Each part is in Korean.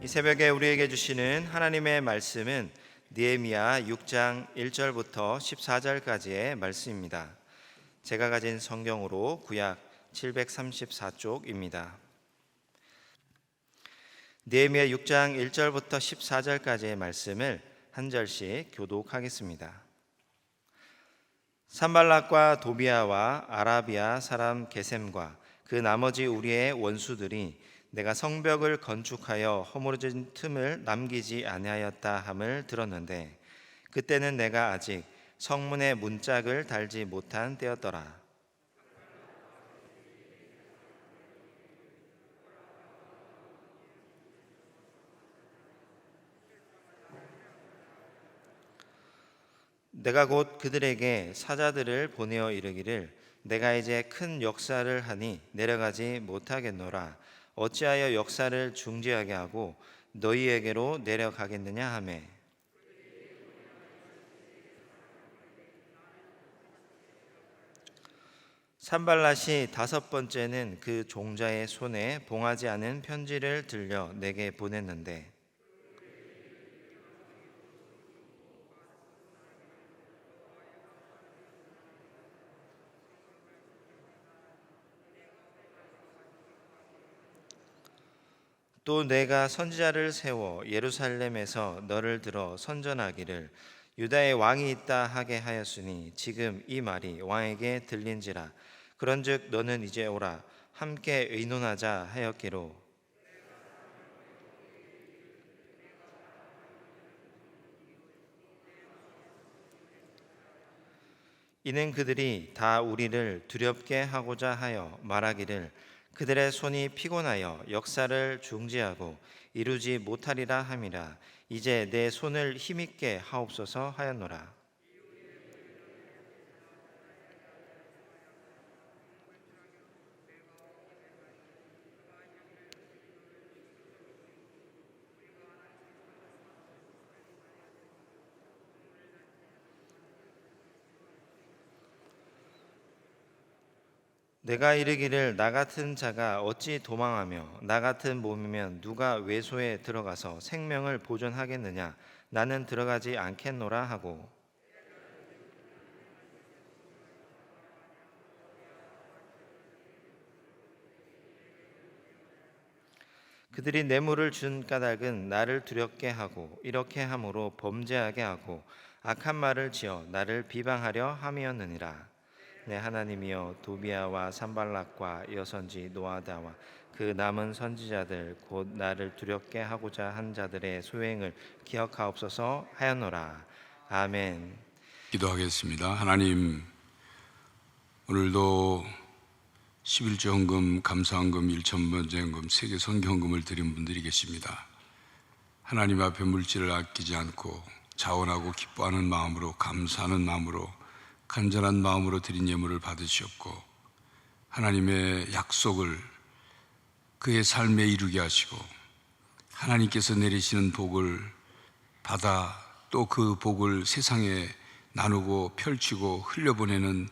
이 새벽에 우리에게 주시는 하나님의 말씀은 느헤미야 6장 1절부터 14절까지의 말씀입니다. 제가 가진 성경으로 구약 734쪽입니다. 느헤미야 6장 1절부터 14절까지의 말씀을 한 절씩 교독하겠습니다. 산발락과 도비아와 아라비아 사람 게셈과 그 나머지 우리의 원수들이 내가 성벽을 건축하여 허물어진 틈을 남기지 아니하였다 함을 들었는데 그때는 내가 아직 성문에 문짝을 달지 못한 때였더라. 내가 곧 그들에게 사자들을 보내어 이르기를 내가 이제 큰 역사를 하니 내려가지 못하겠노라. 어찌하여 역사를 중지하게 하고 너희에게로 내려가겠느냐 하매 산발랏이 다섯 번째는 그 종자의 손에 봉하지 않은 편지를 들려 내게 보냈는데 또 내가 선지자를 세워 예루살렘에서 너를 들어 선전하기를 유다의 왕이 있다 하게 하였으니 지금 이 말이 왕에게 들린지라. 그런즉 너는 이제 오라 함께 의논하자 하였기로 이는 그들이 다 우리를 두렵게 하고자 하여 말하기를 그들의 손이 피곤하여 역사를 중지하고 이루지 못하리라 함이라. 이제 내 손을 힘있게 하옵소서 하였노라. 내가 이르기를 나 같은 자가 어찌 도망하며 나 같은 몸이면 누가 외소에 들어가서 생명을 보존하겠느냐. 나는 들어가지 않겠노라 하고 그들이 뇌물을 준 까닭은 나를 두렵게 하고 이렇게 함으로 범죄하게 하고 악한 말을 지어 나를 비방하려 함이었느니라. 내 하나님이여 도비아와 산발락과 여선지 노아다와 그 남은 선지자들 곧 나를 두렵게 하고자 한 자들의 소행을 기억하옵소서 하였노라. 아멘. 기도하겠습니다. 하나님, 오늘도 11조 헌금, 감사헌금, 1,000번째 헌금, 세계 선교헌금을 드린 분들이 계십니다. 하나님 앞에 물질을 아끼지 않고 자원하고 기뻐하는 마음으로, 감사하는 마음으로, 간절한 마음으로 드린 예물을 받으셨고 하나님의 약속을 그의 삶에 이루게 하시고 하나님께서 내리시는 복을 받아 또 그 복을 세상에 나누고 펼치고 흘려보내는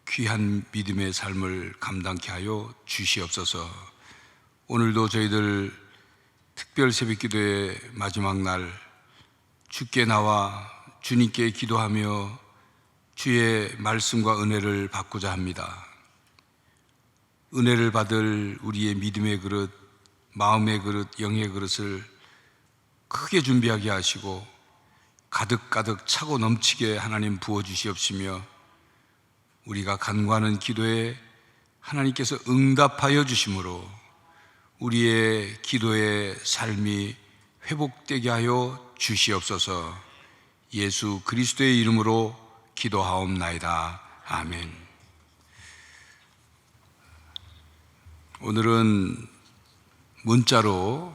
귀한 믿음의 삶을 감당케 하여 주시옵소서. 오늘도 저희들 특별 새벽기도의 마지막 날 주께 나와 주님께 기도하며 주의 말씀과 은혜를 받고자 합니다. 은혜를 받을 우리의 믿음의 그릇, 마음의 그릇, 영의 그릇을 크게 준비하게 하시고 가득가득 차고 넘치게 하나님 부어주시옵시며 우리가 간구하는 기도에 하나님께서 응답하여 주심으로 우리의 기도의 삶이 회복되게 하여 주시옵소서. 예수 그리스도의 이름으로 기도하옵나이다. 아멘. 오늘은 문자로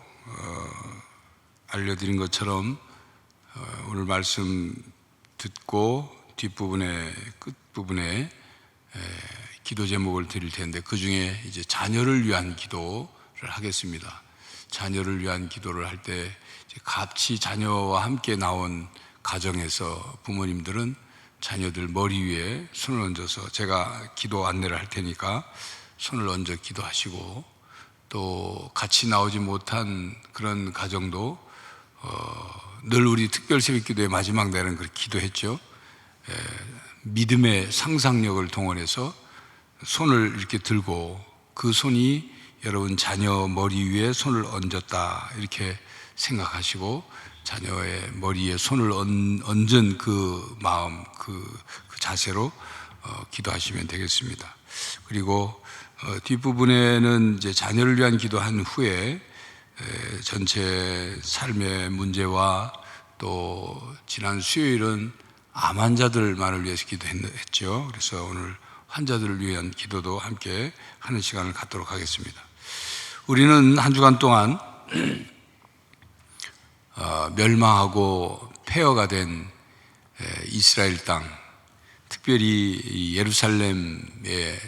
알려드린 것처럼 오늘 말씀 듣고 뒷부분에 끝부분에 기도 제목을 드릴 텐데 그 중에 이제 자녀를 위한 기도를 하겠습니다. 자녀를 위한 기도를 할 때 같이 자녀와 함께 나온 가정에서 부모님들은 자녀들 머리 위에 손을 얹어서 제가 기도 안내를 할 테니까 손을 얹어 기도하시고 또 같이 나오지 못한 그런 가정도 늘 우리 특별 새벽기도의 마지막 날은 그렇게 기도했죠. 믿음의 상상력을 동원해서 손을 이렇게 들고 그 손이 여러분 자녀 머리 위에 손을 얹었다 이렇게 생각하시고 자녀의 머리에 손을 얹은 그 마음, 그 자세로 기도하시면 되겠습니다. 그리고 뒷부분에는 이제 자녀를 위한 기도한 후에 전체 삶의 문제와 또 지난 수요일은 암 환자들만을 위해서 기도했죠. 그래서 오늘 환자들을 위한 기도도 함께 하는 시간을 갖도록 하겠습니다. 우리는 한 주간 동안 멸망하고 폐허가 된 이스라엘 땅, 특별히 예루살렘의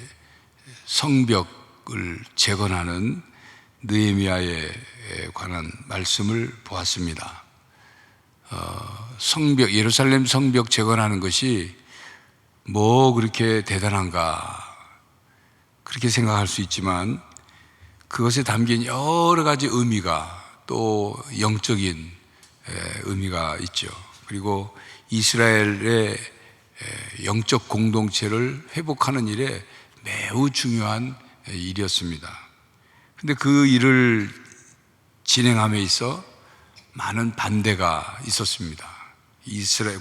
성벽을 재건하는 느헤미야에 관한 말씀을 보았습니다. 예루살렘 성벽 재건하는 것이 뭐 그렇게 대단한가 그렇게 생각할 수 있지만 그것에 담긴 여러 가지 의미가 또 영적인 의미가 있죠. 그리고 이스라엘의 영적 공동체를 회복하는 일에 매우 중요한 일이었습니다. 근데 그 일을 진행함에 있어 많은 반대가 있었습니다. 이스라엘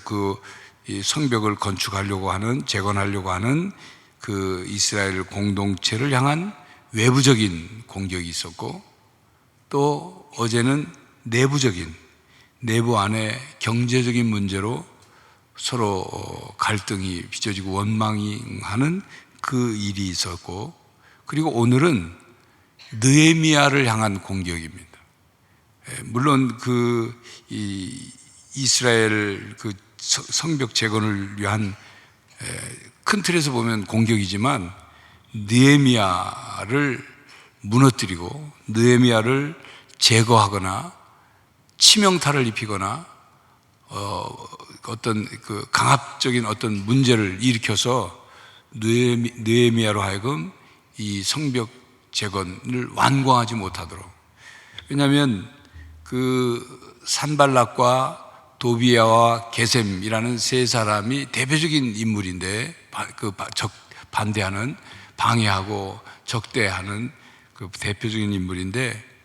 이 성벽을 건축하려고 하는, 재건하려고 하는 그 이스라엘 공동체를 향한 외부적인 공격이 있었고, 또 어제는 내부 안에 경제적인 문제로 서로 갈등이 빚어지고 원망하는 그 일이 있었고, 그리고 오늘은 느헤미야를 향한 공격입니다. 물론 이스라엘 성벽 재건을 위한 큰 틀에서 보면 공격이지만 느헤미야를 무너뜨리고 느헤미야를 제거하거나 치명타를 입히거나 어떤 그 강압적인 어떤 문제를 일으켜서 느헤미야로 하여금 이 성벽 재건을 완공하지 못하도록. 왜냐하면 그 산발락과 도비야와 게셈이라는 세 사람이 대표적인 인물인데 반대하는, 방해하고 적대하는 그 대표적인 인물인데,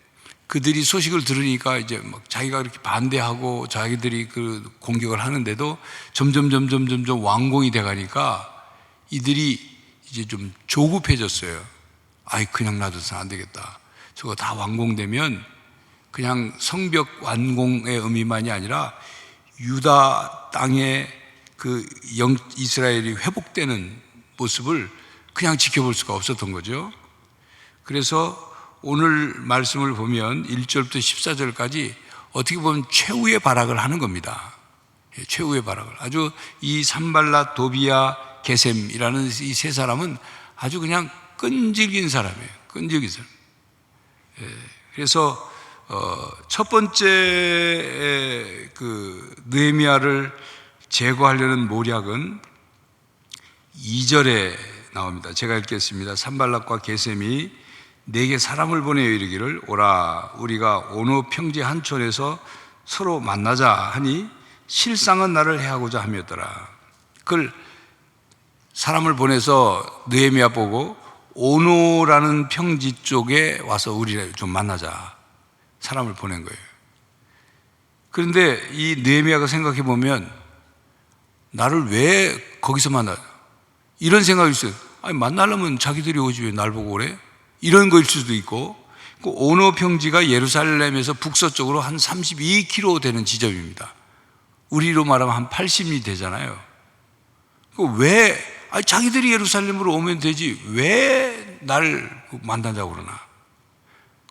그들이 소식을 들으니까 이제 막 자기가 이렇게 반대하고 자기들이 그 공격을 하는데도 점점 완공이 돼 가니까 이들이 이제 좀 조급해졌어요. 그냥 놔둬서는 안 되겠다. 저거 다 완공되면 그냥 성벽 완공의 의미만이 아니라 유다 땅의 이스라엘이 회복되는 모습을 그냥 지켜볼 수가 없었던 거죠. 그래서 오늘 말씀을 보면 1절부터 14절까지 어떻게 보면 최후의 발악을 하는 겁니다. 최후의 발악을. 아주 이 산발랏, 도비야, 게셈이라는 이 세 사람은 아주 그냥 끈질긴 사람이에요. 끈질긴 사람. 그래서 첫 번째 느헤미야를 제거하려는 모략은 2절에 나옵니다. 제가 읽겠습니다. 산발락과 게셈이 내게 사람을 보내어 이르기를 오라 우리가 오노 평지 한 촌에서 서로 만나자 하니 실상은 나를 해하고자 함이었더라. 그걸 사람을 보내서 느헤미야 보고 오노라는 평지 쪽에 와서 우리 좀 만나자 사람을 보낸 거예요. 그런데 이 느헤미야가 생각해 보면 나를 왜 거기서 만나? 이런 생각이 있어요. 만나려면 자기들이 오지 왜 날 보고 그래? 이런 거일 수도 있고, 그 오노 평지가 예루살렘에서 북서쪽으로 한 32km 되는 지점입니다. 우리로 말하면 한 80리 되잖아요. 왜 자기들이 예루살렘으로 오면 되지 왜 날 만나자고 그러나?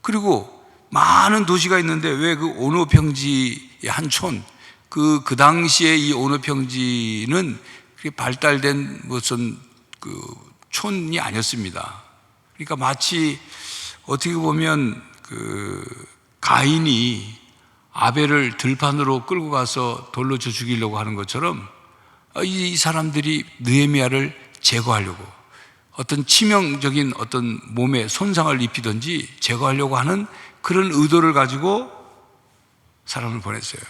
그리고 많은 도시가 있는데 왜 그 오노 평지의 한 촌, 그 당시에 이 오노 평지는 그렇게 발달된 무슨 촌이 아니었습니다. 그러니까 마치 어떻게 보면 가인이 아벨을 들판으로 끌고 가서 돌로 쳐 죽이려고 하는 것처럼 이 사람들이 느헤미야를 제거하려고, 어떤 치명적인 어떤 몸에 손상을 입히든지 제거하려고 하는 그런 의도를 가지고 사람을 보냈어요.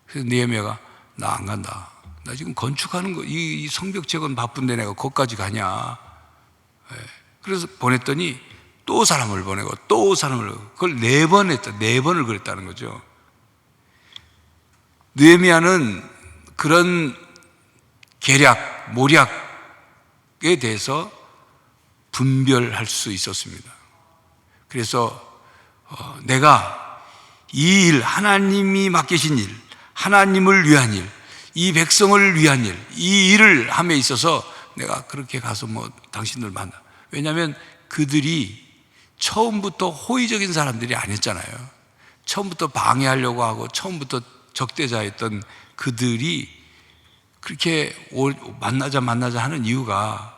그래서 느헤미야가 나 안 간다. 나 지금 건축하는 거, 이 성벽 재건 바쁜데 내가 거기까지 가냐. 예. 그래서 보냈더니 또 사람을 보내고 또 사람을, 그걸 4번 했다. 4번을 그랬다는 거죠. 느헤미야는 그런 계략, 모략에 대해서 분별할 수 있었습니다. 그래서 내가 이 일, 하나님이 맡기신 일, 하나님을 위한 일, 이 백성을 위한 일, 이 일을 함에 있어서 내가 그렇게 가서 당신들 만나. 왜냐하면 그들이 처음부터 호의적인 사람들이 아니었잖아요. 처음부터 방해하려고 하고 처음부터 적대자였던 그들이 그렇게 만나자 하는 이유가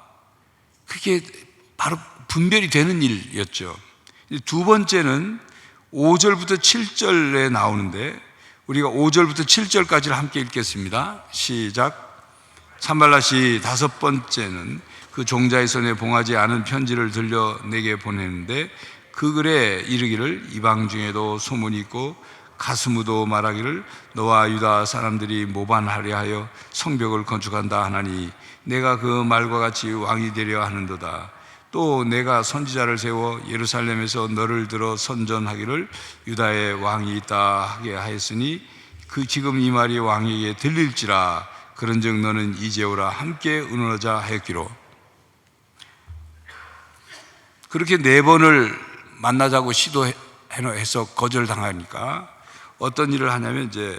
그게 바로 분별이 되는 일이었죠. 두 번째는 5절부터 7절에 나오는데 우리가 5절부터 7절까지를 함께 읽겠습니다. 시작. 산발랏이 5번째는 그 종자의 손에 봉하지 않은 편지를 들려 내게 보내는데 그 글에 이르기를 이방 중에도 소문이 있고 가스무도 말하기를 너와 유다 사람들이 모반하려 하여 성벽을 건축한다 하나니 내가 그 말과 같이 왕이 되려 하는도다. 또 내가 선지자를 세워 예루살렘에서 너를 들어 선전하기를 유다의 왕이 있다 하게 하였으니 그 지금 이 말이 왕에게 들릴지라. 그런즉 너는 이제 오라 함께 의논하자 하였기로. 그렇게 4번을 만나자고 시도해서 거절당하니까 어떤 일을 하냐면 이제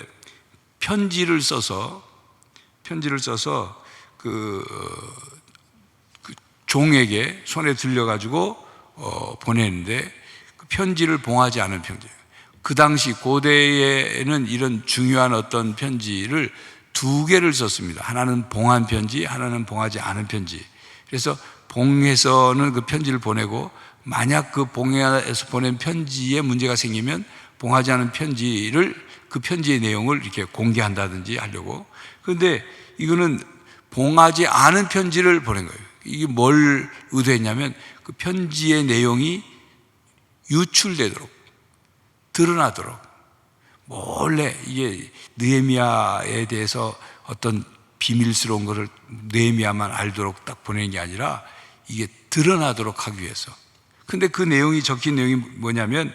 편지를 써서 그 종에게 손에 들려가지고 보내는데 그 편지를 봉하지 않은 편지예요. 그 당시 고대에는 이런 중요한 어떤 편지를 2개를 썼습니다. 하나는 봉한 편지, 하나는 봉하지 않은 편지. 그래서 봉해서는 그 편지를 보내고 만약 그 봉해서 보낸 편지에 문제가 생기면 봉하지 않은 편지를 그 편지의 내용을 이렇게 공개한다든지 하려고. 그런데 이거는 봉하지 않은 편지를 보낸 거예요. 이게 뭘 의도했냐면 그 편지의 내용이 유출되도록, 드러나도록 몰래 이게 느헤미야에 대해서 어떤 비밀스러운 것을 느헤미야만 알도록 딱 보내는 게 아니라 이게 드러나도록 하기 위해서. 근데 그 내용이 적힌 내용이 뭐냐면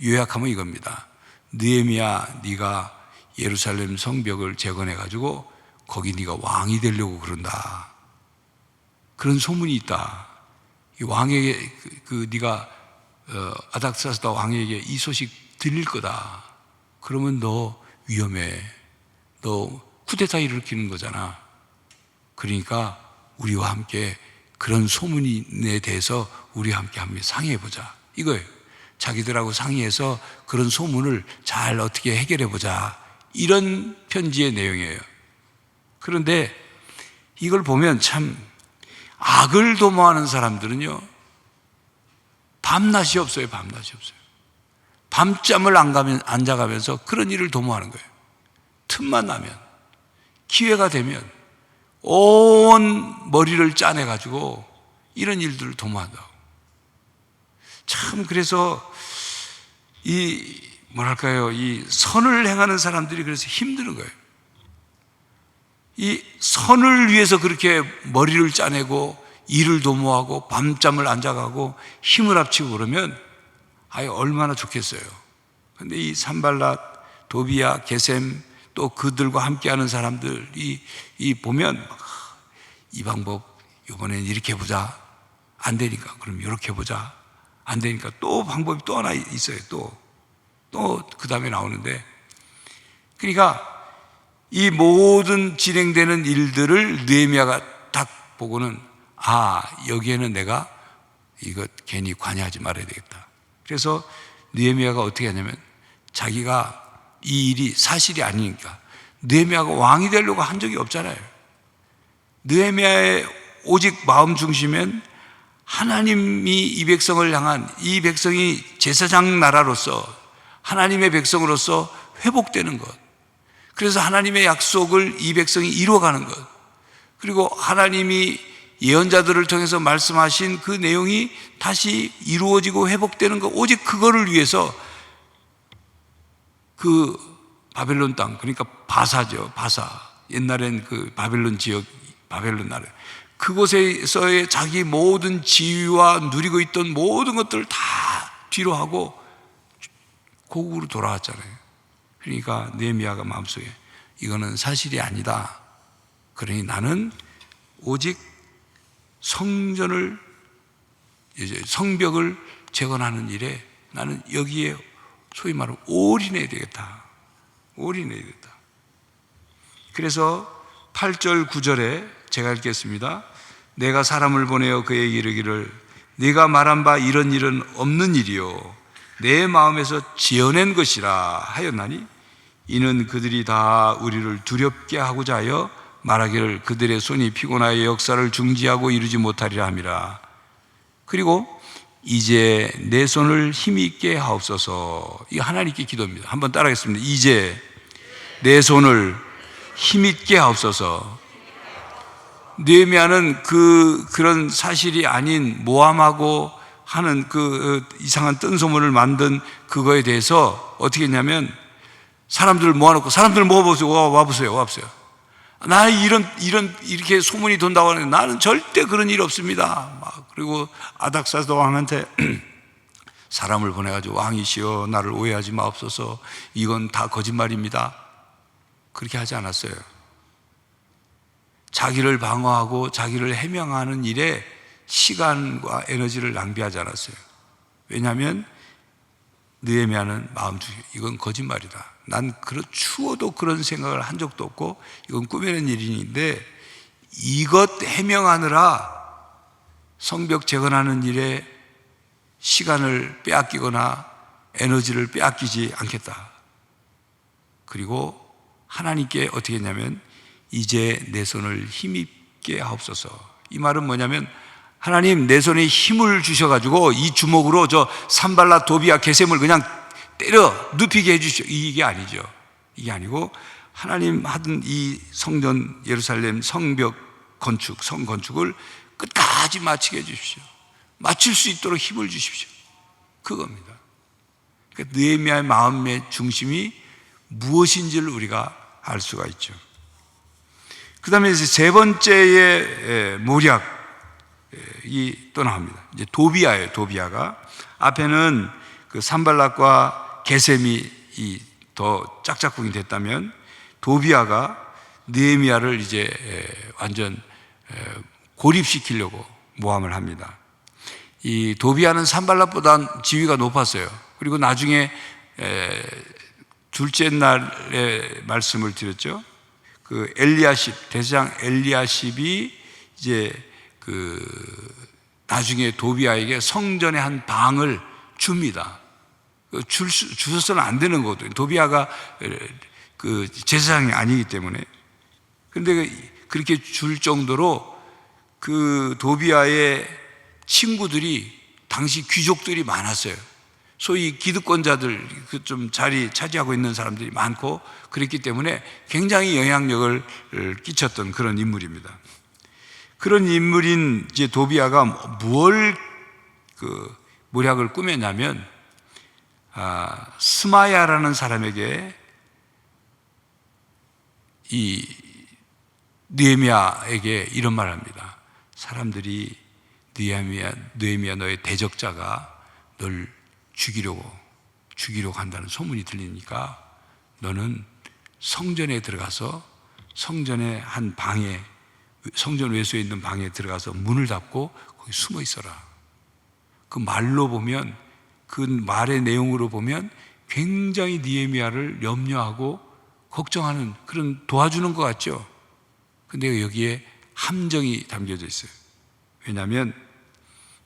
요약하면 이겁니다. 느헤미야, 네가 예루살렘 성벽을 재건해 가지고 거기 네가 왕이 되려고 그런다. 그런 소문이 있다. 이 왕에게 네가 아닥사스다 왕에게 이 소식 들릴 거다. 그러면 너 위험해. 너 쿠데타 일으키는 거잖아. 그러니까 우리와 함께 그런 소문에 대해서 우리와 함께 한번 상의해보자. 이거예요. 자기들하고 상의해서 그런 소문을 잘 어떻게 해결해보자. 이런 편지의 내용이에요. 그런데 이걸 보면 참 악을 도모하는 사람들은요, 밤낮이 없어요. 밤낮이 없어요. 밤잠을 안 자가면서 그런 일을 도모하는 거예요. 틈만 나면, 기회가 되면 온 머리를 짜내가지고 이런 일들을 도모한다고. 참 그래서 이 선을 행하는 사람들이 그래서 힘드는 거예요. 이 선을 위해서 그렇게 머리를 짜내고 일을 도모하고 밤잠을 안 자가고 힘을 합치고 그러면 얼마나 좋겠어요. 그런데 이 산발랏, 도비야, 게셈 또 그들과 함께하는 사람들이 보면 이 방법 이번엔 이렇게 해보자. 안 되니까 그럼 이렇게 해보자. 안 되니까 또 방법이 또 하나 있어요. 또 그 다음에 나오는데, 그러니까 이 모든 진행되는 일들을 느헤미야가 딱 보고는 여기에는 내가 이거 괜히 관여하지 말아야 되겠다. 그래서 느헤미야가 어떻게 하냐면 자기가 이 일이 사실이 아니니까, 느헤미야가 왕이 되려고 한 적이 없잖아요. 느헤미야의 오직 마음 중심엔 하나님이 이 백성을 향한, 이 백성이 제사장 나라로서 하나님의 백성으로서 회복되는 것, 그래서 하나님의 약속을 이 백성이 이루어가는 것, 그리고 하나님이 예언자들을 통해서 말씀하신 그 내용이 다시 이루어지고 회복되는 것, 오직 그거를 위해서 그 바벨론 땅, 그러니까 바사죠. 바사. 옛날엔 그 바벨론 지역, 바벨론 나라. 그곳에서의 자기 모든 지위와 누리고 있던 모든 것들을 다 뒤로 하고 고국으로 돌아왔잖아요. 그러니까 느헤미야가 마음속에 이거는 사실이 아니다. 그러니 나는 오직 성전을, 이제 성벽을 재건하는 일에 나는 여기에 소위 말하면 올인해야 되겠다. 올인해야 되겠다. 그래서 8절 9절에 제가 읽겠습니다. 내가 사람을 보내어 그에게 이르기를 네가 말한 바 이런 일은 없는 일이요 내 마음에서 지어낸 것이라 하였나니 이는 그들이 다 우리를 두렵게 하고자 하여 말하기를 그들의 손이 피곤하여 역사를 중지하고 이루지 못하리라 함이라. 그리고 이제 내 손을 힘이 있게 하옵소서. 이 하나님께 기도입니다. 한번 따라하겠습니다. 이제 내 손을 힘 있게 하옵소서. 느헤미야는 그런 사실이 아닌 모함하고 하는 그 이상한 뜬소문을 만든 그거에 대해서 어떻게 했냐면 사람들을 모아놓고 사람들 모아보세요. 와보세요. 나 이렇게 소문이 돈다고 하는데 나는 절대 그런 일 없습니다. 그리고 아닥사스도 왕한테 사람을 보내가지고 왕이시여 나를 오해하지 마옵소서. 이건 다 거짓말입니다. 그렇게 하지 않았어요. 자기를 방어하고 자기를 해명하는 일에 시간과 에너지를 낭비하지 않았어요. 왜냐하면 느헤미야는 마음속에 이건 거짓말이다. 난 추워도 그런 생각을 한 적도 없고 이건 꾸며낸 일인데 이것 해명하느라 성벽 재건하는 일에 시간을 빼앗기거나 에너지를 빼앗기지 않겠다. 그리고 하나님께 어떻게 했냐면 이제 내 손을 힘있게 하옵소서. 이 말은 뭐냐면 하나님 내 손에 힘을 주셔가지고 이 주먹으로 저 산발라 도비아 게셈을 그냥 때려 눕히게 해주시오. 이게 아니죠. 이게 아니고 하나님 하던 이 성전 예루살렘 성벽 건축, 성 건축을 끝까지 마치게 해주십시오. 마칠 수 있도록 힘을 주십시오. 그겁니다. 그러니까 느헤미야의 마음의 중심이 무엇인지를 우리가 알 수가 있죠. 그 다음에 이제 세 번째의 모략이 또 나옵니다. 이제 도비아예요. 도비아가 앞에는 그 산발락과 게셈이 더 짝짝꿍이 됐다면 도비아가 느헤미야를 이제 완전 고립시키려고 모함을 합니다. 이 도비아는 산발락보다 지위가 높았어요. 그리고 나중에 둘째 날에 말씀을 드렸죠. 그 엘리야십, 대제사장 엘리야십이 이제 나중에 도비아에게 성전의 한 방을 줍니다. 주셔서는 안 되는 거거든요. 도비아가 그 제사장이 아니기 때문에. 그런데 그렇게 줄 정도로 그 도비아의 친구들이 당시 귀족들이 많았어요. 소위 기득권자들, 좀 자리 차지하고 있는 사람들이 많고 그랬기 때문에 굉장히 영향력을 끼쳤던 그런 인물입니다. 그런 인물인 이제 도비아가 뭘 모략을 꾸몄냐면, 스마야라는 사람에게 이 느헤미야에게 이런 말을 합니다. 사람들이 느헤미야 너의 대적자가 널 죽이려고 한다는 소문이 들리니까 너는 성전에 들어가서 성전의 한 방에, 성전 외소에 있는 방에 들어가서 문을 닫고 거기 숨어 있어라. 그 말로 보면, 그 말의 내용으로 보면 굉장히 느헤미야를 염려하고 걱정하는, 그런 도와주는 것 같죠. 근데 여기에 함정이 담겨져 있어요. 왜냐하면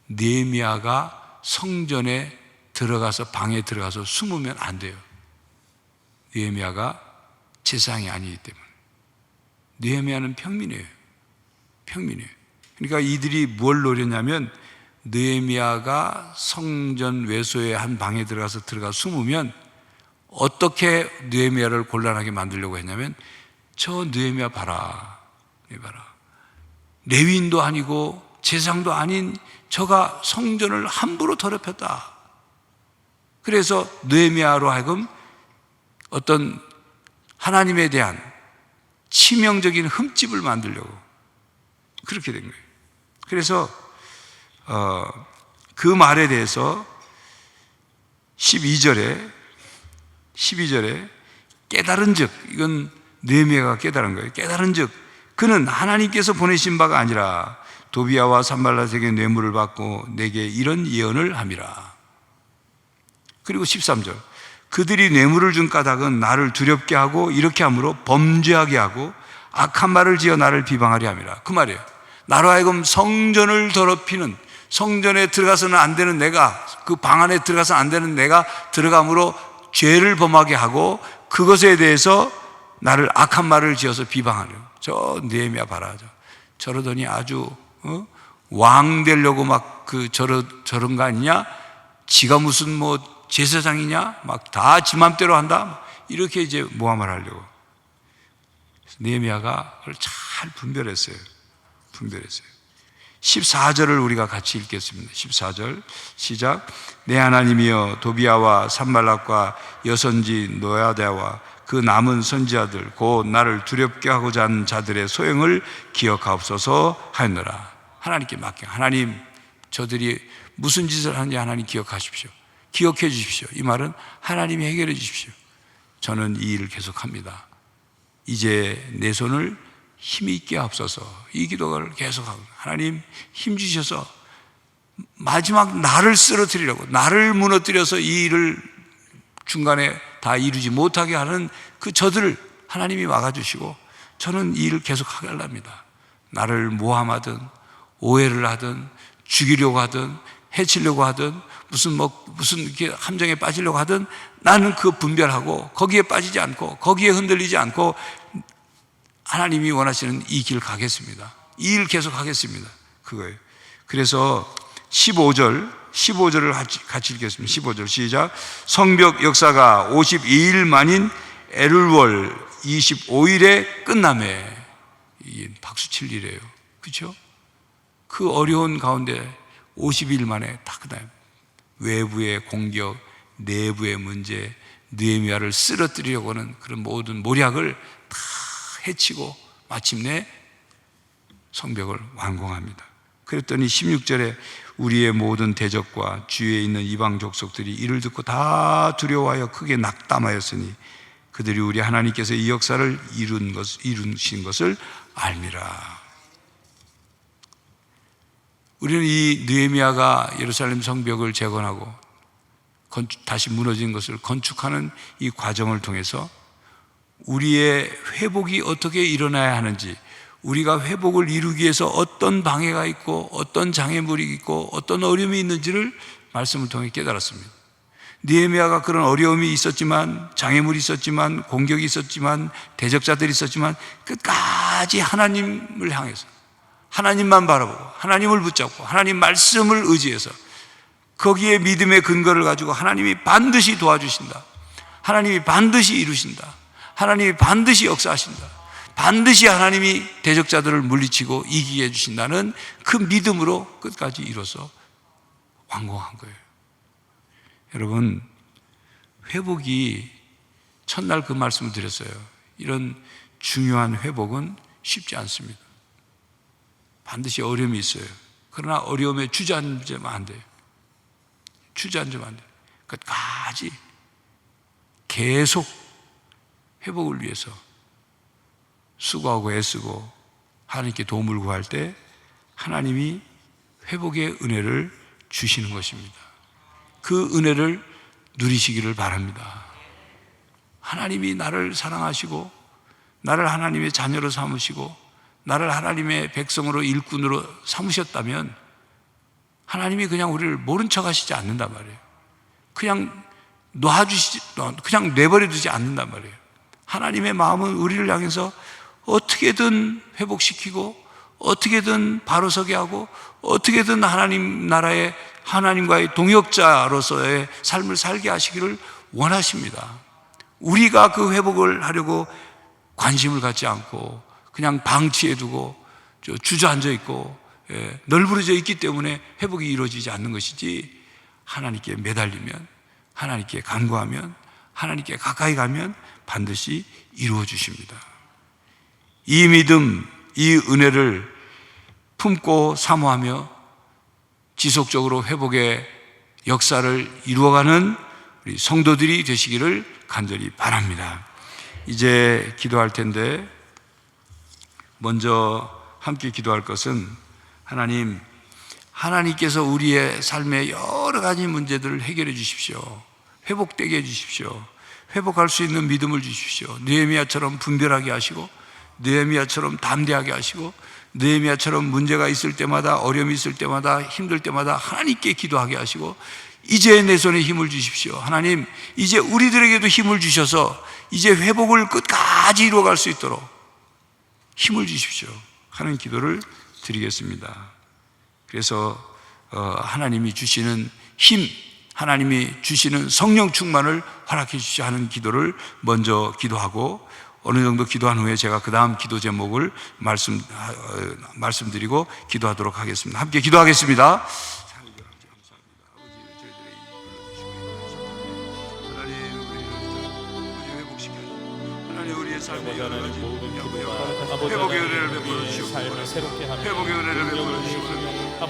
느헤미야가 성전에 들어가서 방에 들어가서 숨으면 안 돼요. 느헤미야가 제사장이 아니기 때문에. 느헤미야는 평민이에요. 그러니까 이들이 뭘 노렸냐면 느헤미야가 성전 외소의 한 방에 들어가 숨으면 어떻게 느헤미야를 곤란하게 만들려고 했냐면 저 느헤미야 봐라. 레위인도 아니고 제사장도 아닌 저가 성전을 함부로 더럽혔다. 그래서 느헤미야로 하여금 어떤 하나님에 대한 치명적인 흠집을 만들려고 그렇게 된 거예요. 그래서 그 말에 대해서 12절에 깨달은즉, 이건 느헤미야가 깨달은 거예요. 깨달은즉 그는 하나님께서 보내신 바가 아니라 도비야와 산발랏에게 뇌물을 받고 내게 이런 예언을 함이라. 그리고 13절, 그들이 뇌물을 준 까닭은 나를 두렵게 하고 이렇게 함으로 범죄하게 하고 악한 말을 지어 나를 비방하려 함이라. 그 말이에요. 나로 하여금 성전을 더럽히는, 성전에 들어가서는 안 되는 내가, 그 방 안에 들어가서 안 되는 내가 들어감으로 죄를 범하게 하고 그것에 대해서 나를 악한 말을 지어서 비방하려. 저 느헤미야 봐라. 저러더니 아주 왕 되려고 막 저런 거 아니냐? 지가 무슨 뭐 제사장이냐? 막 다 지 맘대로 한다? 이렇게 이제 모함을 하려고. 느헤미야가 그걸 잘 분별했어요. 14절을 우리가 같이 읽겠습니다. 14절 시작. 내 하나님이여 도비야와 산발락과 여선지 노야다와 그 남은 선지자들 곧 나를 두렵게 하고자 하는 자들의 소행을 기억하옵소서 하였노라. 하나님께 맡겨. 하나님, 저들이 무슨 짓을 하는지 하나님 기억하십시오. 기억해 주십시오. 이 말은 하나님이 해결해 주십시오. 저는 이 일을 계속합니다. 이제 내 손을 힘이 있게 하옵소서. 이 기도를 계속하고, 하나님 힘 주셔서 마지막 나를 쓰러뜨리려고, 나를 무너뜨려서 이 일을 중간에 다 이루지 못하게 하는 그 저들을 하나님이 막아주시고, 저는 이 일을 계속하게 하랍니다. 나를 모함하든 오해를 하든 죽이려고 하든 해치려고 하든 무슨 이렇게 함정에 빠지려고 하든 나는 그 분별하고 거기에 빠지지 않고 거기에 흔들리지 않고 하나님이 원하시는 이 길 가겠습니다. 이 일 계속하겠습니다. 그거예요. 그래서 15절을 같이 읽겠습니다. 15절 시작. 성벽 역사가 52일 만인 엘룰월 25일에 끝나매. 이게 박수 칠 일이에요. 그렇죠? 그 어려운 가운데 50일 만에 다 끝나요. 외부의 공격, 내부의 문제, 느헤미야를 쓰러뜨리려고 하는 그런 모든 모략을 다 해치고 마침내 성벽을 완공합니다. 그랬더니 16절에 우리의 모든 대적과 주위에 있는 이방 족속들이 이를 듣고 다 두려워하여 크게 낙담하였으니 그들이 우리 하나님께서 이 역사를 이루신 것을 알미라. 우리는 이 느헤미야가 예루살렘 성벽을 재건하고 다시 무너진 것을 건축하는 이 과정을 통해서 우리의 회복이 어떻게 일어나야 하는지, 우리가 회복을 이루기 위해서 어떤 방해가 있고 어떤 장애물이 있고 어떤 어려움이 있는지를 말씀을 통해 깨달았습니다. 느헤미야가 그런 어려움이 있었지만, 장애물이 있었지만, 공격이 있었지만, 대적자들이 있었지만 끝까지 하나님을 향해서 하나님만 바라보고 하나님을 붙잡고 하나님 말씀을 의지해서 거기에 믿음의 근거를 가지고 하나님이 반드시 도와주신다, 하나님이 반드시 이루신다, 하나님이 반드시 역사하신다, 반드시 하나님이 대적자들을 물리치고 이기게 해주신다는 그 믿음으로 끝까지 이뤄서 완공한 거예요. 여러분, 회복이, 첫날 그 말씀을 드렸어요. 이런 중요한 회복은 쉽지 않습니다. 반드시 어려움이 있어요. 그러나 어려움에 주저앉으면 안 돼요. 주저앉으면 안 돼요. 끝까지 계속 회복을 위해서 수고하고 애쓰고 하나님께 도움을 구할 때 하나님이 회복의 은혜를 주시는 것입니다. 그 은혜를 누리시기를 바랍니다. 하나님이 나를 사랑하시고 나를 하나님의 자녀로 삼으시고 나를 하나님의 백성으로 일꾼으로 삼으셨다면 하나님이 그냥 우리를 모른 척 하시지 않는단 말이에요. 그냥 그냥 내버려 두지 않는단 말이에요. 하나님의 마음은 우리를 향해서 어떻게든 회복시키고 어떻게든 바로 서게 하고 어떻게든 하나님 나라의 하나님과의 동역자로서의 삶을 살게 하시기를 원하십니다. 우리가 그 회복을 하려고 관심을 갖지 않고 그냥 방치해두고 주저앉아 있고 널브러져 있기 때문에 회복이 이루어지지 않는 것이지, 하나님께 매달리면, 하나님께 간구하면, 하나님께 가까이 가면 반드시 이루어 주십니다. 이 믿음, 이 은혜를 품고 사모하며 지속적으로 회복의 역사를 이루어가는 우리 성도들이 되시기를 간절히 바랍니다. 이제 기도할 텐데, 먼저 함께 기도할 것은 하나님께서 우리의 삶의 여러 가지 문제들을 해결해 주십시오. 회복되게 해 주십시오. 회복할 수 있는 믿음을 주십시오. 느헤미야처럼 분별하게 하시고, 느헤미야처럼 담대하게 하시고, 느헤미야처럼 문제가 있을 때마다, 어려움이 있을 때마다, 힘들 때마다 하나님께 기도하게 하시고, 이제 내 손에 힘을 주십시오. 하나님, 이제 우리들에게도 힘을 주셔서 이제 회복을 끝까지 이루어갈 수 있도록 힘을 주십시오 하는 기도를 드리겠습니다. 그래서 하나님이 주시는 힘, 하나님이 주시는 성령 충만을 허락해 주시지 하는 기도를 먼저 기도하고, 어느 정도 기도한 후에 제가 그 다음 기도 제목을 말씀드리고 기도하도록 하겠습니다. 함께 기도하겠습니다. 회복의 은혜를 베풀어 주시고, 회복의 은혜를 베풀어 주시고,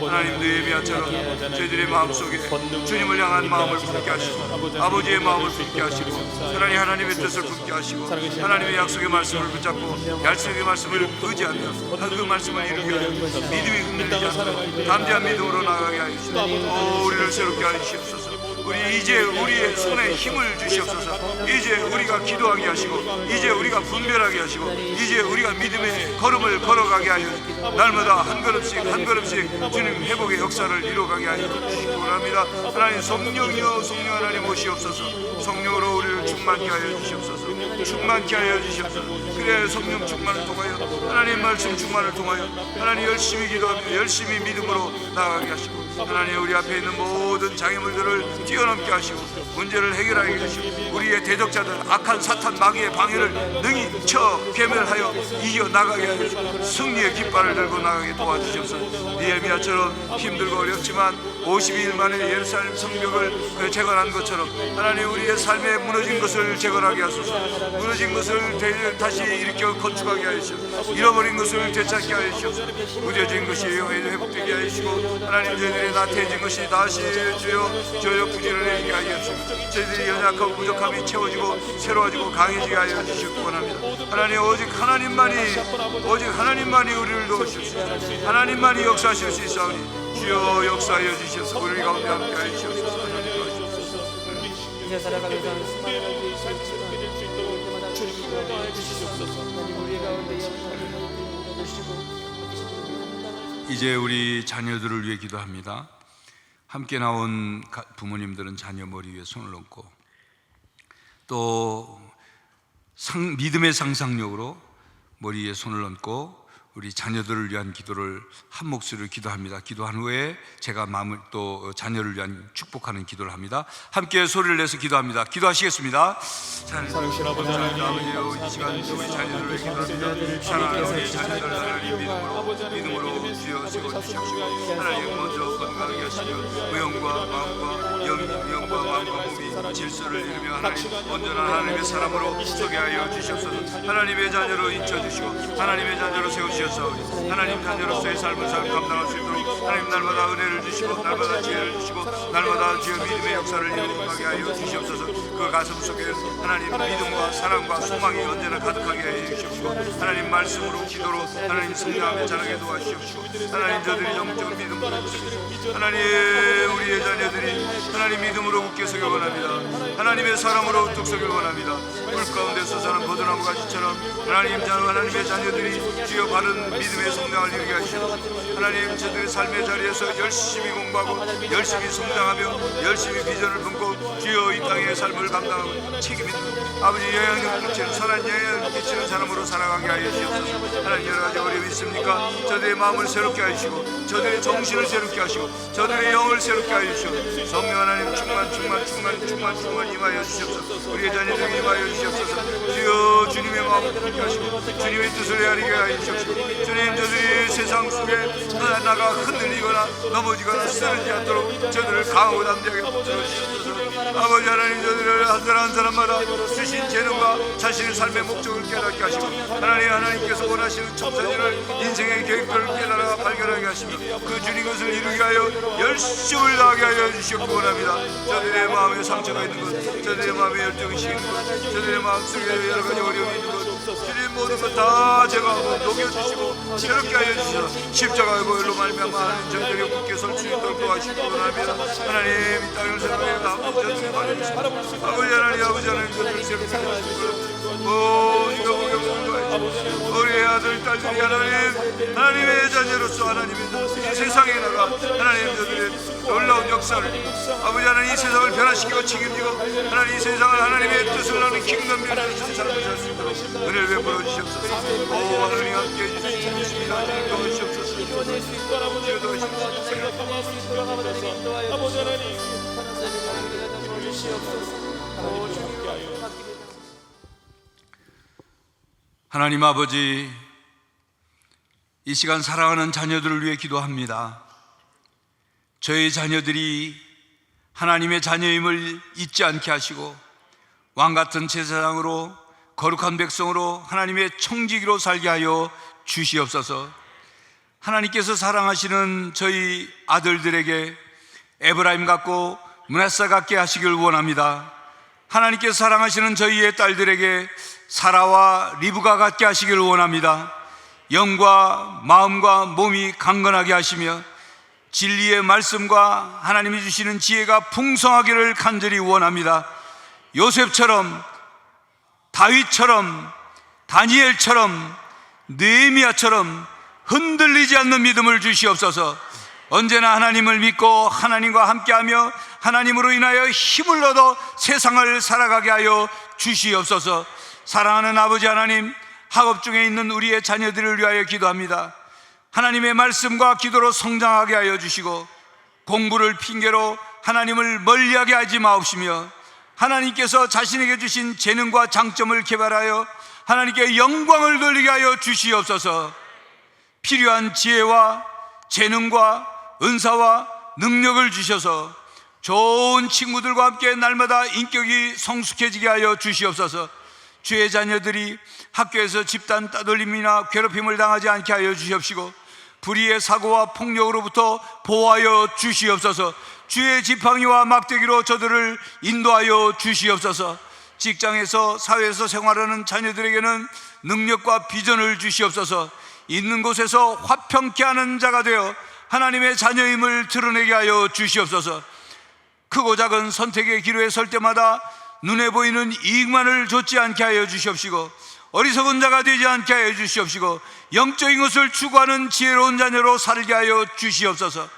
하나님 느헤미야처럼 저희들의 마음속에 주님을 향한 마음을 품게 하시고, 아버지의 마음을 품게 하시고, 하나님 하나님의 뜻을 품게 하시고, 하나님의 약속의 말씀을 붙잡고 약속의 말씀을 의지하며 그 말씀을 이루게 하여 믿음이 흔들리지 않도록 담대한 믿음으로 나아가게 하여 주시옵소서. 우리를 새롭게 하여 주시옵소서. 우리 이제 우리의 손에 힘을 주시옵소서. 이제 우리가 기도하게 하시고, 이제 우리가 분별하게 하시고, 이제 우리가 믿음의 걸음을 걸어가게 하여 날마다 한 걸음씩 한 걸음씩 주님 회복의 역사를 이루어가게 하여 주시기 원합니다. 하나님, 성령이여 성령 하나님 오시옵소서. 성령으로 우리를 충만케 하여 주시옵소서. 충만케 하여 주시옵소서. 그래 성령 충만을 통하여, 하나님 말씀 충만을 통하여 하나님 열심히 기도하며 열심히 믿음으로 나아가게 하시고, 하나님 우리 앞에 있는 모든 장애물들을 뛰어넘게 하시고 문제를 해결하게 하시고, 우리의 대적자들 악한 사탄 마귀의 방해를 능히 쳐 괴멸하여 이겨 나가게 하여 주시고, 승리의 깃발을 들고 나가게 도와주시옵소서. 느헤미야처럼 힘들고 어렵지만 52일 만에 예루살렘 성벽을 재건한 것처럼 하나님 우리의 삶에 무너진 것을 재건하게 하소서. 무너진 것을 다시 일으켜 건축하게 하여 주시옵소서. 잃어버린 것을 되찾게 하여 주시옵소서. 무뎌진 것이 회복되게 하여 주시고, 하나님 저희들의 나태해진 것이 다시 주여 부지런해지게 하여 주시고, 저희들이 연약하고 부족함이 채워지고 새로워지고 강해지게 하여 주시기 원합니다. 하나님, 오직 하나님만이 우리를 도우시옵소서. 하나님만이 역사하실 수 있사오니 주여 역사하여 주시옵소서. 우리 가운데 함께 하여 주시옵소서. 하나님 도와주시옵소서. 이제 살아가면서 수많은 설치가 될 수 있도록 주님이 도와해 주시옵소서. 하나님 우리 가운데 영원히 주시고, 이제 우리 자녀들을 위해 기도합니다. 함께 나온 부모님들은 자녀 머리 위에 손을 얹고, 또 믿음의 상상력으로 머리에 손을 얹고 우리 자녀들을 위한 기도를 한 목소리로 기도합니다. 기도한 후에 제가 마음을 또 자녀를 위한 축복하는 기도를 합니다. 함께 소리를 내서 기도합니다. 기도하시겠습니다. 사랑하신 아버지 하나님, 이 시간 우리 자녀들을 위해 기도합니다. 사랑하는 우리 자녀들 하나님 믿음으로 주여 세워주시옵시고, 하나님 먼저 건강하게 하시며 무용과 마음과 영과 마음과 몸이 질서를 이루며 하나님 온전한 하나님의 사람으로 서게 하여 주시옵소서. 하나님의 자녀로 인쳐주시고 하나님의 자녀로 세우시옵소서. 하나님 자녀로서의 삶을 감당할 수 있도록 하나님 날마다 은혜를 주시고, 날마다 지혜를 주시고, 날마다 주여 믿음의 역사를 이루어가게 하여 주시옵소서. 그 가슴 속에 하나님 믿음과 사랑과 소망이 언제나 가득하게 해 주시옵시고, 하나님 말씀으로 기도로 하나님 성장하며 자라게 도와주시옵시고, 하나님 저들이 영적 믿음으로 붙여주시고, 하나님 우리의 자녀들이 하나님 믿음으로 굳게 서길 원합니다. 하나님의 사랑으로 우뚝 서길 원합니다. 불 가운데서 사는 버드나무 가지처럼 하나님의 자녀들이 주여 바른 믿음의 성장을 이루게 하시옵소서. 하나님 저들의 삶의 자리에서 열심히 공부하고 열심히 성장하며 열심히 비전을 품고 주여 이 땅의 삶을 감당하고 책임 있는 아버지 영향력 끼치는 선한 영향을 끼치는 사람으로 살아가게 하여 주옵소서. 하나님 여러 가지 어려움이 있습니까? 저들의 마음을 새롭게 하시고, 저들의 정신을 새롭게 하시고, 저들의 영을 새롭게 하여 주시옵소서. 성령 하나님 충만 충만 주님을 임하여 주시옵소서. 우리의 자녀들 임하여 주시옵소서. 주여 주님의 마음을 깊게 하시고 주님의 뜻을 헤아리게 하여 주시옵소서. 주님, 저들이 세상 속에 나가 흔들리거나 넘어지거나 쓰러지지 않도록 저들을 강하고 담대하게 붙들어 주시옵소서. 아버지 하나님, 저들을 한 사람 한 사람마다 주신 재능과 자신의 삶의 목적을 깨닫게 하시고 하나님께서 원하시는 청사진을 인생의 계획들을 깨달아 발견하게 하시며 그 주님 것을 이루게 하여 열심을 다하게 하여 주시옵고 원합니다. 저들의 마음에 상처가 있는 것, 저들의 마음에 열정이 있는 것, 저들의 마음속에 여러 가지 어려움이 있는 것, 주님 모든 것 다 제거하고 녹여주시고 새롭게 하여 주시옵소서. 십자가의 보혈로 말미암아 하는 저희들이 굳게 설 수 있도록 도와주시기 원합니다. 하나님, 이 땅을 생각하여 아버지 말해주시고 아버지 하나님 저들을 새롭게 하시고 우리의 아들 딸들이 하나님의 자녀로서 하나님의 이 세상에 나가 하나님 저들의 놀라운 역사를 아버지 하나님 이 세상을 변화시키고 책임지고 하나님 이 세상을 하나님의 뜻을 나는 킹덤 밀어주신 사람을 살 수 있도록 은혜를 베풀어 주시옵소서. 오 하나님 함께 해주시옵소서. 주님 도와주시옵소서. 주여 도와주시옵소서. 아버지 하나님 주시옵소서. 하나님 아버지, 이 시간 사랑하는 자녀들을 위해 기도합니다. 저희 자녀들이 하나님의 자녀임을 잊지 않게 하시고 왕같은 제사장으로 거룩한 백성으로 하나님의 청지기로 살게 하여 주시옵소서. 하나님께서 사랑하시는 저희 아들들에게 에브라임 같고 므낫세 같게 하시길 원합니다. 하나님께서 사랑하시는 저희의 딸들에게 사라와 리브가 같게 하시길 원합니다. 영과 마음과 몸이 강건하게 하시며 진리의 말씀과 하나님이 주시는 지혜가 풍성하기를 간절히 원합니다. 요셉처럼, 다윗처럼, 다니엘처럼, 느헤미야처럼 흔들리지 않는 믿음을 주시옵소서. 언제나 하나님을 믿고 하나님과 함께하며 하나님으로 인하여 힘을 얻어 세상을 살아가게 하여 주시옵소서. 사랑하는 아버지 하나님, 학업 중에 있는 우리의 자녀들을 위하여 기도합니다. 하나님의 말씀과 기도로 성장하게 하여 주시고 공부를 핑계로 하나님을 멀리하게 하지 마옵시며 하나님께서 자신에게 주신 재능과 장점을 개발하여 하나님께 영광을 돌리게 하여 주시옵소서. 필요한 지혜와 재능과 은사와 능력을 주셔서 좋은 친구들과 함께 날마다 인격이 성숙해지게 하여 주시옵소서. 주의 자녀들이 학교에서 집단 따돌림이나 괴롭힘을 당하지 않게 하여 주시옵시고 불의의 사고와 폭력으로부터 보호하여 주시옵소서. 주의 지팡이와 막대기로 저들을 인도하여 주시옵소서. 직장에서 사회에서 생활하는 자녀들에게는 능력과 비전을 주시옵소서. 있는 곳에서 화평케 하는 자가 되어 하나님의 자녀임을 드러내게 하여 주시옵소서. 크고 작은 선택의 기로에 설 때마다 눈에 보이는 이익만을 좇지 않게 하여 주시옵시고 어리석은 자가 되지 않게 하여 주시옵시고 영적인 것을 추구하는 지혜로운 자녀로 살게 하여 주시옵소서.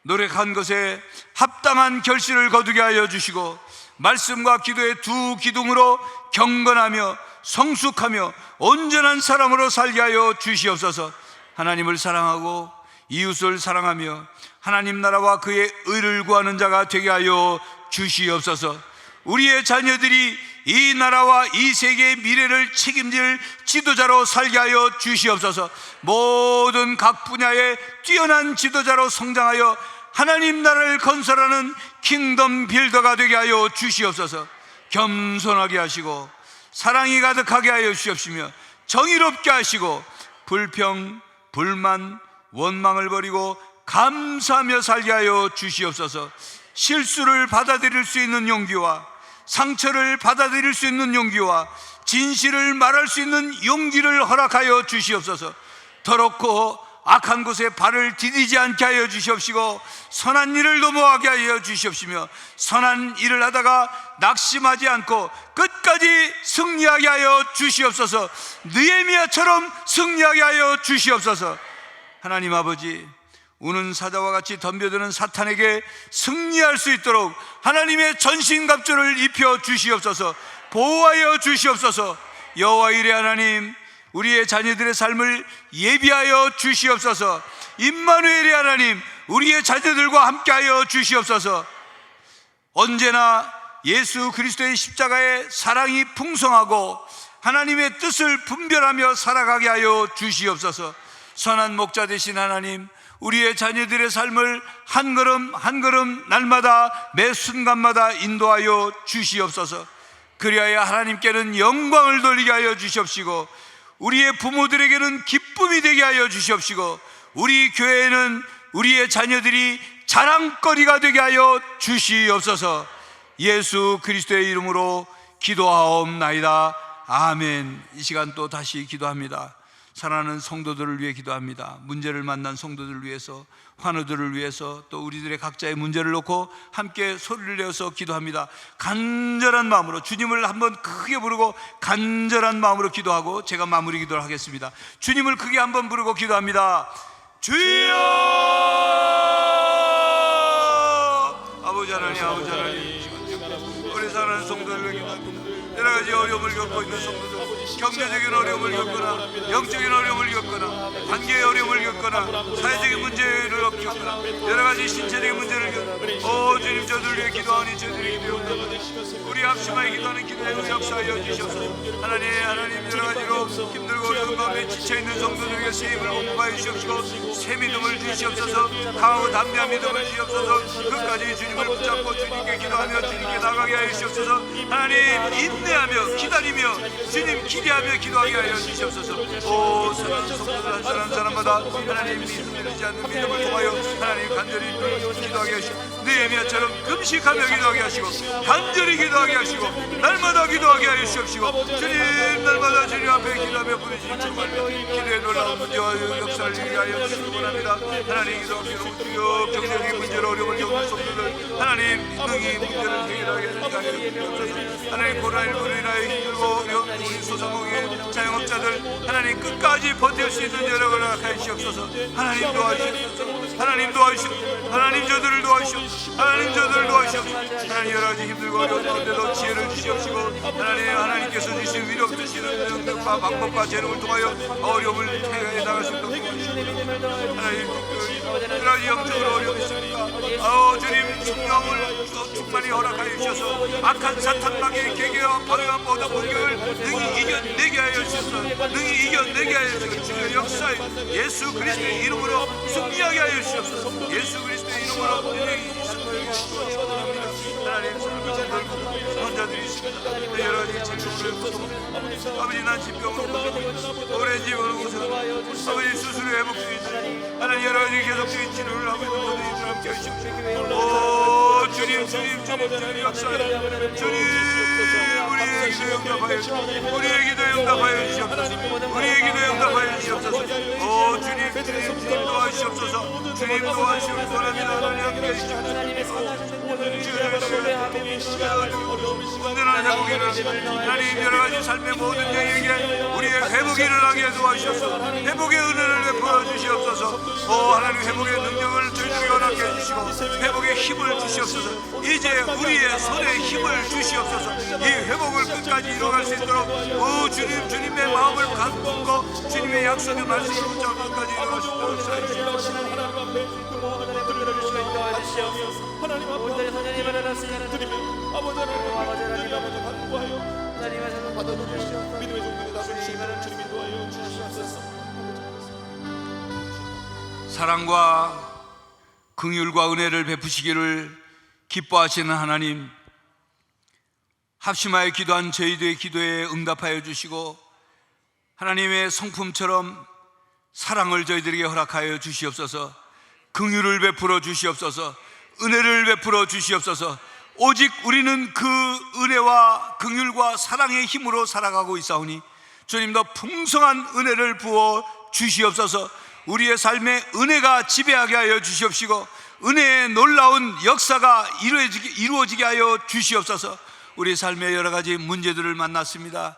노력한 것에 합당한 결실을 거두게 하여 주시고 말씀과 기도의 두 기둥으로 경건하며 성숙하며 온전한 사람으로 살게 하여 주시옵소서. 하나님을 사랑하고 이웃을 사랑하며 하나님 나라와 그의 의를 구하는 자가 되게 하여 주시옵소서. 우리의 자녀들이 이 나라와 이 세계의 미래를 책임질 지도자로 살게 하여 주시옵소서. 모든 각 분야의 뛰어난 지도자로 성장하여 하나님 나라를 건설하는 킹덤 빌더가 되게 하여 주시옵소서. 겸손하게 하시고 사랑이 가득하게 하여 주시옵시며 정의롭게 하시고 불평, 불만, 원망을 버리고 감사하며 살게 하여 주시옵소서. 실수를 받아들일 수 있는 용기와 상처를 받아들일 수 있는 용기와 진실을 말할 수 있는 용기를 허락하여 주시옵소서. 더럽고 악한 곳에 발을 디디지 않게 하여 주시옵시고 선한 일을 넘어가게 하여 주시옵시며 선한 일을 하다가 낙심하지 않고 끝까지 승리하게 하여 주시옵소서. 느헤미야처럼 승리하게 하여 주시옵소서. 하나님 아버지, 우는 사자와 같이 덤벼드는 사탄에게 승리할 수 있도록 하나님의 전신갑주를 입혀 주시옵소서. 보호하여 주시옵소서. 여호와 이레 하나님, 우리의 자녀들의 삶을 예비하여 주시옵소서. 임마누엘의 하나님, 우리의 자녀들과 함께하여 주시옵소서. 언제나 예수 그리스도의 십자가의 사랑이 풍성하고 하나님의 뜻을 분별하며 살아가게 하여 주시옵소서. 선한 목자 되신 하나님, 우리의 자녀들의 삶을 한 걸음 한 걸음 날마다 매 순간마다 인도하여 주시옵소서. 그리하여 하나님께는 영광을 돌리게 하여 주시옵시고, 우리의 부모들에게는 기쁨이 되게 하여 주시옵시고, 우리 교회에는 우리의 자녀들이 자랑거리가 되게 하여 주시옵소서. 예수 그리스도의 이름으로 기도하옵나이다. 아멘. 이 시간 또 다시 기도합니다. 사랑하는 성도들을 위해 기도합니다. 문제를 만난 성도들을 위해서, 환우들을 위해서, 또 우리들의 각자의 문제를 놓고 함께 소리를 내어서 기도합니다. 간절한 마음으로 주님을 한번 크게 부르고 간절한 마음으로 기도하고 제가 마무리 기도를 하겠습니다. 주님을 크게 한번 부르고 기도합니다. 주여! 아버지 하나님, 아버지 하나님, 우리 사랑하는 성도들에게 여러 가지 어려움을 겪고 있는 성도들, 경제적인 어려움을 겪거나 영적인 어려움을 겪거나 관계의 어려움을 겪거나 사회적인 문제를 겪거나 여러 가지 신체적인 문제를 겪거나 주님, 저들을 위해 기도하니 저들이 기도합니다. 우리 합심하여 기도하는 기도의 역사하여 주시옵소서. 하나님, 여러 가지로 힘들고 어려운 가운데 지쳐있는 성도들에게 쓰임을 공급하여 주시옵시고, 새 믿음을 주시옵소서. 강하고 담대한 믿음을 주시옵소서. 끝까지 주님을 붙잡고 주님께 기도하며 주님께 나가게 하여 주시옵소서. 하나님, 인내하며 기다리며 주님 기대하며 기도하게 하여 주시옵소서. 사랑하는 성도들 한 사람마다 하나님 믿지 않는 믿음을 통하여 하나님 간절히 기도하게 하시고, 느헤미야처럼 금식하며 기도하게 하시고 간절히 기도하게 하시고 날마다 기도하게 하여 주시옵시고, 주님 날마다 주님 앞에 기도하며 부르시니 정말 기도의 놀라운 문제와 역사를 위하여 주시기 원합니다. 하나님, 기도하시고 주여 경제적인 문제로 어려움을 겪는 성도들 하나님 능히 문제를 해결하게 하여 주시옵소서. 하나님, 코로나19로 인하여 힘들고 어려운 우리 소상공인 자영업자들 하나님 끝까지 버틸 수 있는 여력을 허락하여 주시옵소서. 하나님 도와주시옵소서. 하나님 도와주시옵소서. 하나님 저들을 도와주시옵소서. 하나님 저들을 도와주시옵소서. 하나님 여러 가지 힘들고 어려운 가운데도 지혜를 주시옵시고, 하나님께서 주신 위력 주시는 능력과 방법과 재능을 통하여 어려움을 해결해 나갈 수 있도록 도와주시옵소서. 하나님, 여러 가지 영적으로 어려움이 있습니까? 주님 성령을 충만히 허락하여 주셔서 악한 사탄 마귀의 계계와 방해와 모든 공격을 능히 이겨내게 하여 주셔서 능히 이겨내게 하여 주시고, 주의 역사에 예수 그리스도의 이름으로 승리하게 하여 주시옵소서. 예수 그리스도의 이름으로 능히 승리하게 주시옵소서. 하나님, 사랑하는 환자들이 있습니다. 여러 가지 질병으로, 아버지 난치병으로 고생하고 오랜 집으로 고생하고 아버지 수술을 회복 중이시고 하나님 여러 가지 계속적인 치료를 하고 있는 분들이 함께 하시옵시고, 주님 역사에 주님 우리의 기도 응답하여 주시옵소서. 우리의 기도 응답하여 주시옵소서. 우리의 기도 응답하여 주시옵소서. 주님 도와주시옵소서. 주님 도와주시옵소서. 원합니다. 하나님 함께 해주시옵소서. 온전한 회복이를 하나님 여러 가지 삶의 모든 영역에 우리의 회복이 일어나게 도와주시옵소서. 회복의 은혜를 베풀어 주시옵소서. 하나님 회복의 능력을 저희들에게 허락해 주시고 회복의 힘을 주시옵소서. 이제 우리의 손에 힘을 주시옵소서. 이 회복을 끝까지 이뤄갈 수 있도록 주님의 마음을 갖고 주님의 약속의 말씀을 붙잡고 끝까지 이뤄갈 수 있도록 역사해 주시옵소서. 하나님 앞에 드리며 아버지 하나님 앞에 간구하여 받아주시옵소서. 믿음의 종들이 나서주시면 주님 인도하여 주시옵소서. 사랑과 긍휼과 은혜를 베푸시기를 기뻐하시는 하나님, 합심하여 기도한 저희들의 기도에 응답하여 주시고 하나님의 성품처럼 사랑을 저희들에게 허락하여 주시옵소서. 긍휼을 베풀어 주시옵소서. 은혜를 베풀어 주시옵소서. 오직 우리는 그 은혜와 긍휼과 사랑의 힘으로 살아가고 있사오니 주님 더 풍성한 은혜를 부어 주시옵소서. 우리의 삶에 은혜가 지배하게 하여 주시옵시고 은혜의 놀라운 역사가 이루어지게 하여 주시옵소서. 우리 삶의 여러 가지 문제들을 만났습니다.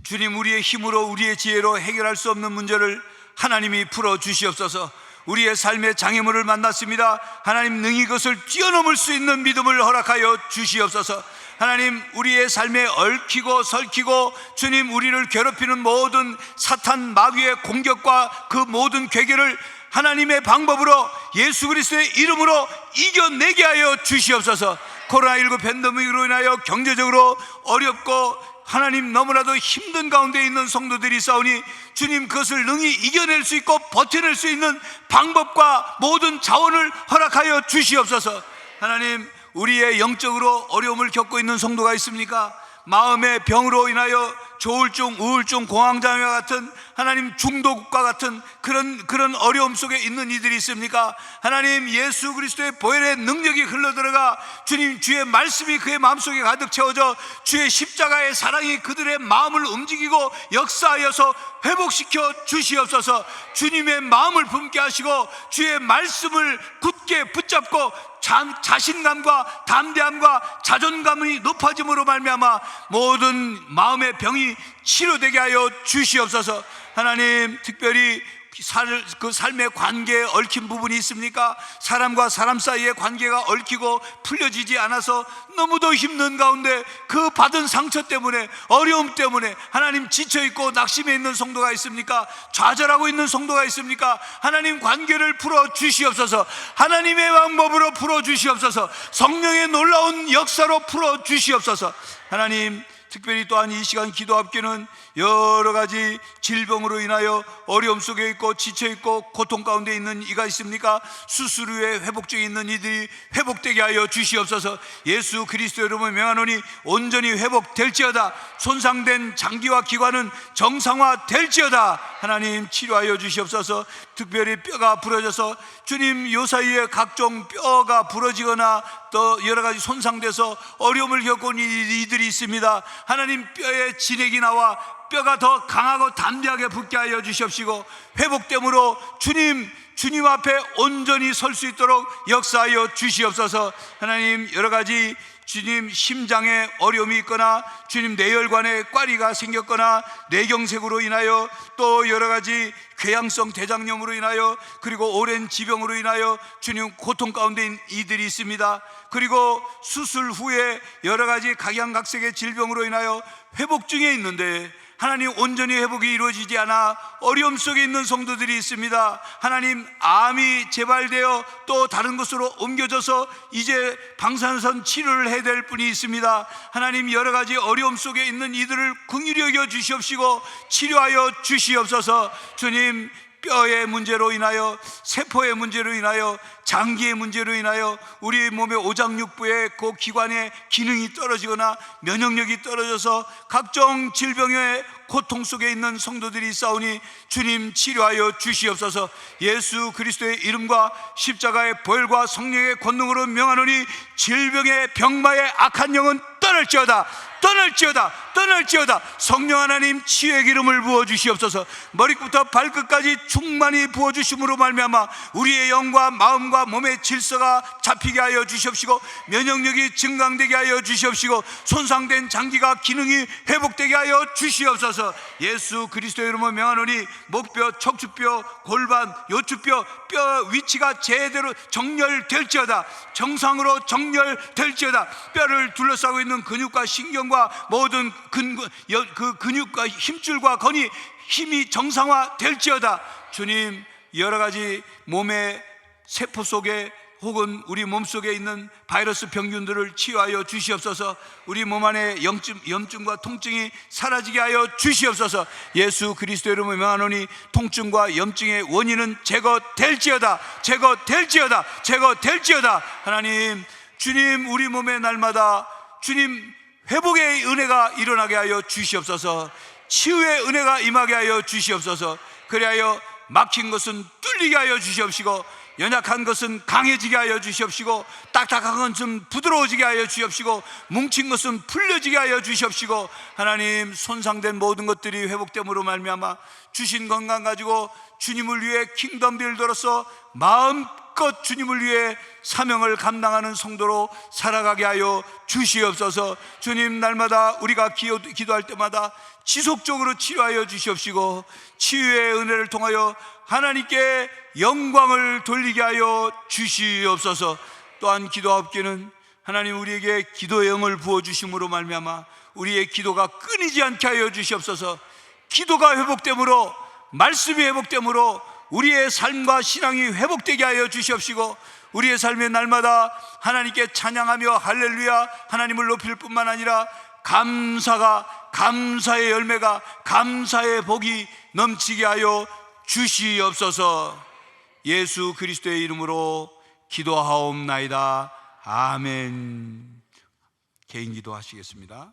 주님, 우리의 힘으로 우리의 지혜로 해결할 수 없는 문제를 하나님이 풀어 주시옵소서. 우리의 삶의 장애물을 만났습니다. 하나님, 능히 그것을 뛰어넘을 수 있는 믿음을 허락하여 주시옵소서. 하나님, 우리의 삶에 얽히고 설키고 주님 우리를 괴롭히는 모든 사탄 마귀의 공격과 그 모든 괴계를 하나님의 방법으로 예수 그리스도의 이름으로 이겨내게 하여 주시옵소서. 코로나19 팬데믹으로 인하여 경제적으로 어렵고 하나님 너무나도 힘든 가운데 있는 성도들이 있사오니 주님 그것을 능히 이겨낼 수 있고 버텨낼 수 있는 방법과 모든 자원을 허락하여 주시옵소서. 하나님, 우리의 영적으로 어려움을 겪고 있는 성도가 있습니까? 마음의 병으로 인하여 조울증, 우울증, 공황장애와 같은 하나님 중독과 같은 그런 어려움 속에 있는 이들이 있습니까? 하나님, 예수 그리스도의 보혈의 능력이 흘러들어가 주님 주의 말씀이 그의 마음속에 가득 채워져 주의 십자가의 사랑이 그들의 마음을 움직이고 역사하여서 회복시켜 주시옵소서. 주님의 마음을 품게 하시고 주의 말씀을 굳게 붙잡고 자신감과 담대함과 자존감이 높아짐으로 말미암아 모든 마음의 병이 치료되게 하여 주시옵소서. 하나님, 특별히 그 삶의 관계에 얽힌 부분이 있습니까? 사람과 사람 사이의 관계가 얽히고 풀려지지 않아서 너무도 힘든 가운데 그 받은 상처 때문에, 어려움 때문에 하나님 지쳐있고 낙심해 있는 성도가 있습니까? 좌절하고 있는 성도가 있습니까? 하나님, 관계를 풀어 주시옵소서. 하나님의 방법으로 풀어 주시옵소서. 성령의 놀라운 역사로 풀어 주시옵소서. 하나님, 특별히 또한 이 시간 기도 앞에는 여러 가지 질병으로 인하여 어려움 속에 있고 지쳐있고 고통 가운데 있는 이가 있습니까? 수술 후에 회복 중에 있는 이들이 회복되게 하여 주시옵소서. 예수 그리스도 이름으로 명하노니 온전히 회복될지어다. 손상된 장기와 기관은 정상화될지어다. 하나님, 치료하여 주시옵소서. 특별히 뼈가 부러져서 주님 요사이에 각종 뼈가 부러지거나 또 여러 가지 손상돼서 어려움을 겪고 있는 이들이 있습니다. 하나님, 뼈에 진액이 나와 뼈가 더 강하고 담대하게 붙게 하여 주시옵시고 회복됨으로 주님 앞에 온전히 설 수 있도록 역사하여 주시옵소서. 하나님, 여러 가지 주님 심장에 어려움이 있거나 주님 뇌혈관에 꽈리가 생겼거나 뇌경색으로 인하여 또 여러 가지 궤양성 대장염으로 인하여 그리고 오랜 지병으로 인하여 주님 고통 가운데 이들이 있습니다. 그리고 수술 후에 여러 가지 각양각색의 질병으로 인하여 회복 중에 있는데 하나님, 온전히 회복이 이루어지지 않아 어려움 속에 있는 성도들이 있습니다. 하나님, 암이 재발되어 또 다른 곳으로 옮겨져서 이제 방사선 치료를 해야 될 분이 있습니다. 하나님, 여러 가지 어려움 속에 있는 이들을 긍휼히 여겨 주시옵시고 치료하여 주시옵소서. 주님, 뼈의 문제로 인하여 세포의 문제로 인하여 장기의 문제로 인하여 우리 몸의 오장육부의 그 기관의 기능이 떨어지거나 면역력이 떨어져서 각종 질병의 고통 속에 있는 성도들이 있사오니 주님, 치료하여 주시옵소서. 예수 그리스도의 이름과 십자가의 보혈과 성령의 권능으로 명하노니 질병의 병마의 악한 영은 떠날지어다. 성령 하나님, 치유의 기름을 부어 주시옵소서. 머리부터 발끝까지 충만히 부어 주심으로 말미암아 우리의 영과 마음과 몸의 질서가 잡히게 하여 주시옵시고 면역력이 증강되게 하여 주시옵시고 손상된 장기가 기능이 회복되게 하여 주시옵소서. 예수 그리스도의 이름으로 명하노니 목뼈, 척추뼈, 골반, 요추뼈 뼈 위치가 제대로 정렬될지어다. 정상으로 정렬될지어다. 뼈를 둘러싸고 있는 근육과 신경과 모든 그 근육과 힘줄과 건이 힘이 정상화될지어다. 주님, 여러 가지 몸의 세포 속에 혹은 우리 몸속에 있는 바이러스 병균들을 치유하여 주시옵소서. 우리 몸 안에 염증과 통증이 사라지게 하여 주시옵소서. 예수 그리스도의 이름으로 명하노니 통증과 염증의 원인은 제거될지어다. 하나님, 주님, 우리 몸의 날마다 주님 회복의 은혜가 일어나게 하여 주시옵소서. 치유의 은혜가 임하게 하여 주시옵소서. 그리하여 막힌 것은 뚫리게 하여 주시옵시고 연약한 것은 강해지게 하여 주시옵시고 딱딱한 것은 부드러워지게 하여 주시옵시고 뭉친 것은 풀려지게 하여 주시옵시고 하나님, 손상된 모든 것들이 회복됨으로 말미암아 주신 건강 가지고 주님을 위해 킹덤 빌더로서 마음껏 주님을 위해 사명을 감당하는 성도로 살아가게 하여 주시옵소서. 주님, 날마다 우리가 기도할 때마다 지속적으로 치료하여 주시옵시고 치유의 은혜를 통하여 하나님께 영광을 돌리게 하여 주시옵소서. 또한 기도하옵기는 하나님, 우리에게 기도의 영을 부어주심으로 말미암아 우리의 기도가 끊이지 않게 하여 주시옵소서. 기도가 회복됨으로, 말씀이 회복됨으로 우리의 삶과 신앙이 회복되게 하여 주시옵시고 우리의 삶의 날마다 하나님께 찬양하며 할렐루야 하나님을 높일 뿐만 아니라 감사의 열매가, 감사의 복이 넘치게 하여 주시옵소서. 예수 그리스도의 이름으로 기도하옵나이다. 아멘. 개인 기도하시겠습니다.